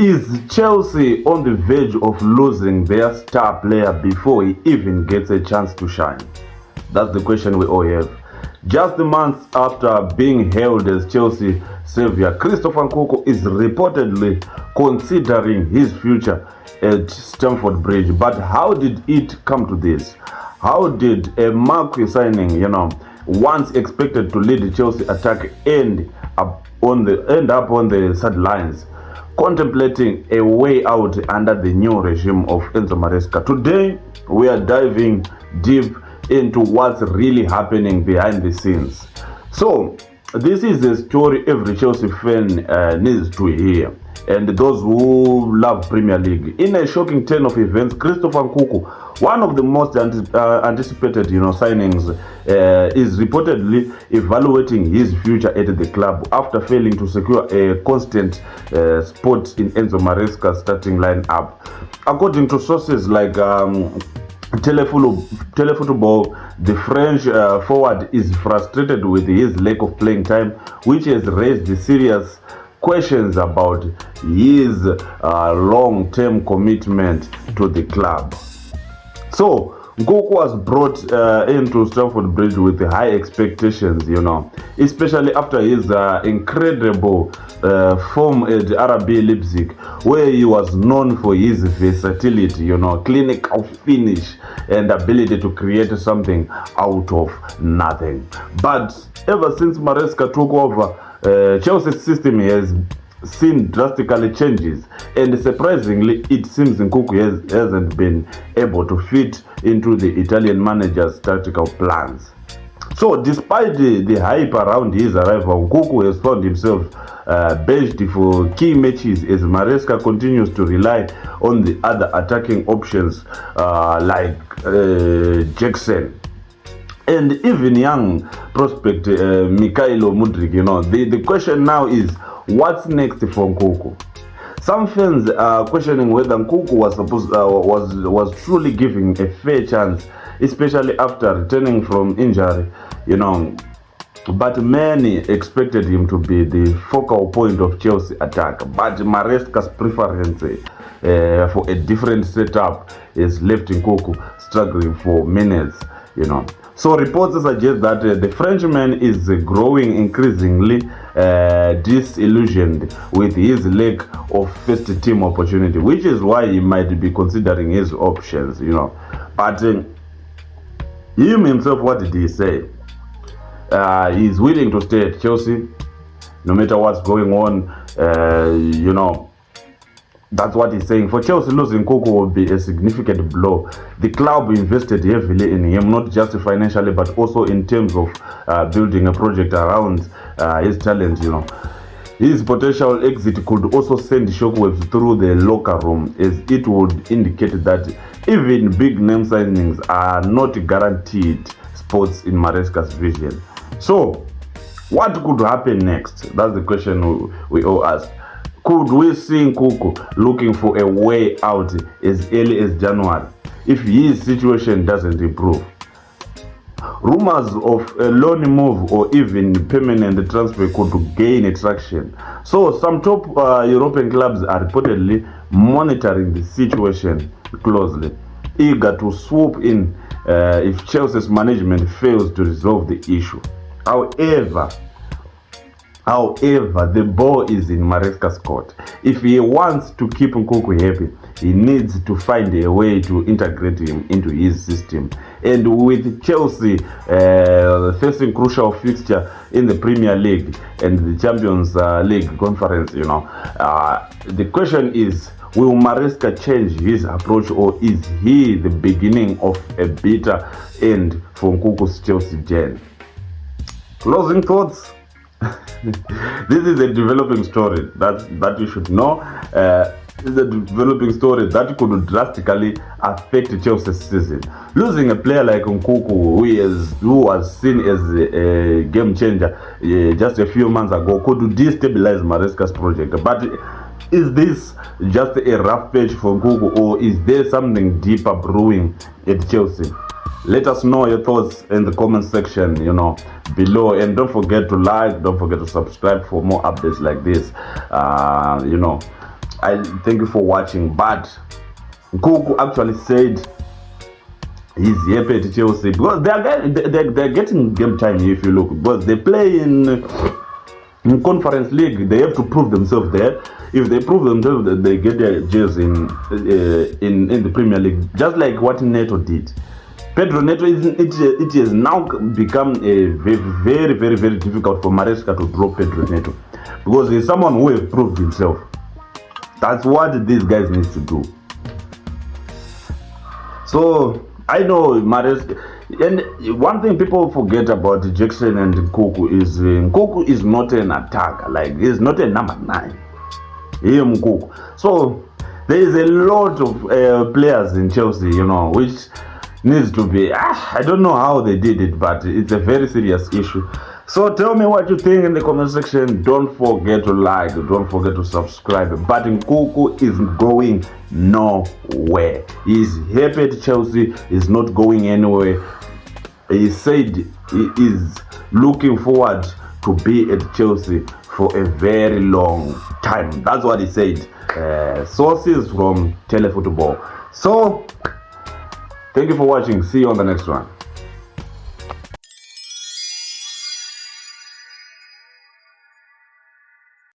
Is Chelsea on the verge of losing their star player before he even gets a chance to shine? That's the question we all have. Just a month after being hailed as Chelsea savior, Christopher Nkunku is reportedly considering his future at Stamford Bridge. But how did it come to this? How did a marquee signing, once expected to lead the Chelsea attack, end up on the sidelines, contemplating a way out under the new regime of Enzo Maresca? Today, we are diving deep into what's really happening behind the scenes. So, this is a story every Chelsea fan needs to hear, and those who love Premier League. In a shocking turn of events, Christopher Nkunku, one of the most anticipated signings, is reportedly evaluating his future at the club after failing to secure a constant spot in Enzo Maresca's starting lineup. According to sources like Telefootball, the French forward is frustrated with his lack of playing time, which has raised serious questions about his long-term commitment to the club. So, Nkunku was brought into Stamford Bridge with high expectations, especially after his incredible form at RB Leipzig, where he was known for his versatility, clinical finish and ability to create something out of nothing. But ever since Maresca took over, Chelsea's system has seen drastically changes, and surprisingly, it seems Nkunku hasn't been able to fit into the Italian manager's tactical plans. So, despite the hype around his arrival, Nkunku has found himself benched for key matches as Maresca continues to rely on the other attacking options like Jackson and even young prospect Mikhailo Mudryk. The question now is, what's next for Nkunku? Some fans are questioning whether Nkunku was truly giving a fair chance, especially after returning from injury, But many expected him to be the focal point of Chelsea attack. But Maresca's preference for a different setup is left Nkunku struggling for minutes, So reports suggest that the Frenchman is growing increasingly disillusioned with his lack of first-team opportunity, which is why he might be considering his options, But him himself, what did he say? He's willing to stay at Chelsea, no matter what's going on, That's what he's saying. For Chelsea, losing Nkunku will be a significant blow. The club invested heavily in him, not just financially, but also in terms of building a project around his talent, His potential exit could also send shockwaves through the locker room, as it would indicate that even big name signings are not guaranteed spots in Maresca's vision. So, what could happen next? That's the question we all ask. Could we see Nkunku looking for a way out as early as January if his situation doesn't improve? Rumors of a loan move or even permanent transfer could gain traction. So some top European clubs are reportedly monitoring the situation closely, eager to swoop in if Chelsea's management fails to resolve the issue. However, the ball is in Maresca's court. If he wants to keep Nkunku happy, he needs to find a way to integrate him into his system. And with Chelsea facing crucial fixture in the Premier League and the Champions League conference, the question is, will Maresca change his approach, or is he the beginning of a bitter end for Nkunku's Chelsea journey? Closing thoughts. This is a developing story that you should know. This is a developing story that could drastically affect Chelsea's season. Losing a player like Nkunku, who was seen as a game changer just a few months ago, could destabilize Maresca's project. But is this just a rough patch for Nkunku, or is there something deeper brewing at Chelsea? Let us know your thoughts in the comment section, below. And don't forget to like, don't forget to subscribe for more updates like this. I thank you for watching. But Nkunku actually said he's happy at Chelsea because they're getting game time. If you look, because they play in Conference League, they have to prove themselves there. If they prove themselves, they get their jersey in the Premier League, just like what Neto did. Pedro Neto, it has now become a very, very, very difficult for Maresca to drop Pedro Neto because he's someone who has proved himself. That's what these guys need to do. So I know Maresca, and one thing people forget about Jackson and Nkunku is not an attacker. Like, he's not a number 9. Nkunku. So there is a lot of players in Chelsea, which needs to be. I don't know how they did it, but it's a very serious issue. So tell me what you think in the comment section. Don't forget to like, don't forget to subscribe. But Nkunku is going nowhere. He's happy at Chelsea. He's not going anywhere. He said he is looking forward to be at Chelsea for a very long time. That's what he said. Sources from Telefootball. So thank you for watching. See you on the next one.